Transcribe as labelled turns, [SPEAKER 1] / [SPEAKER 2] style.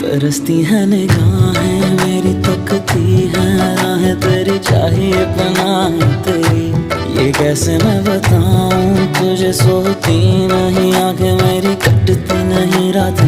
[SPEAKER 1] तरसती है निगाहें मेरी, तकती है राहें तेरी, चाहिए पनाह तेरी। ये कैसे मैं बताऊं तुझे, सोती नहीं आंखें मेरी, कटती नहीं रात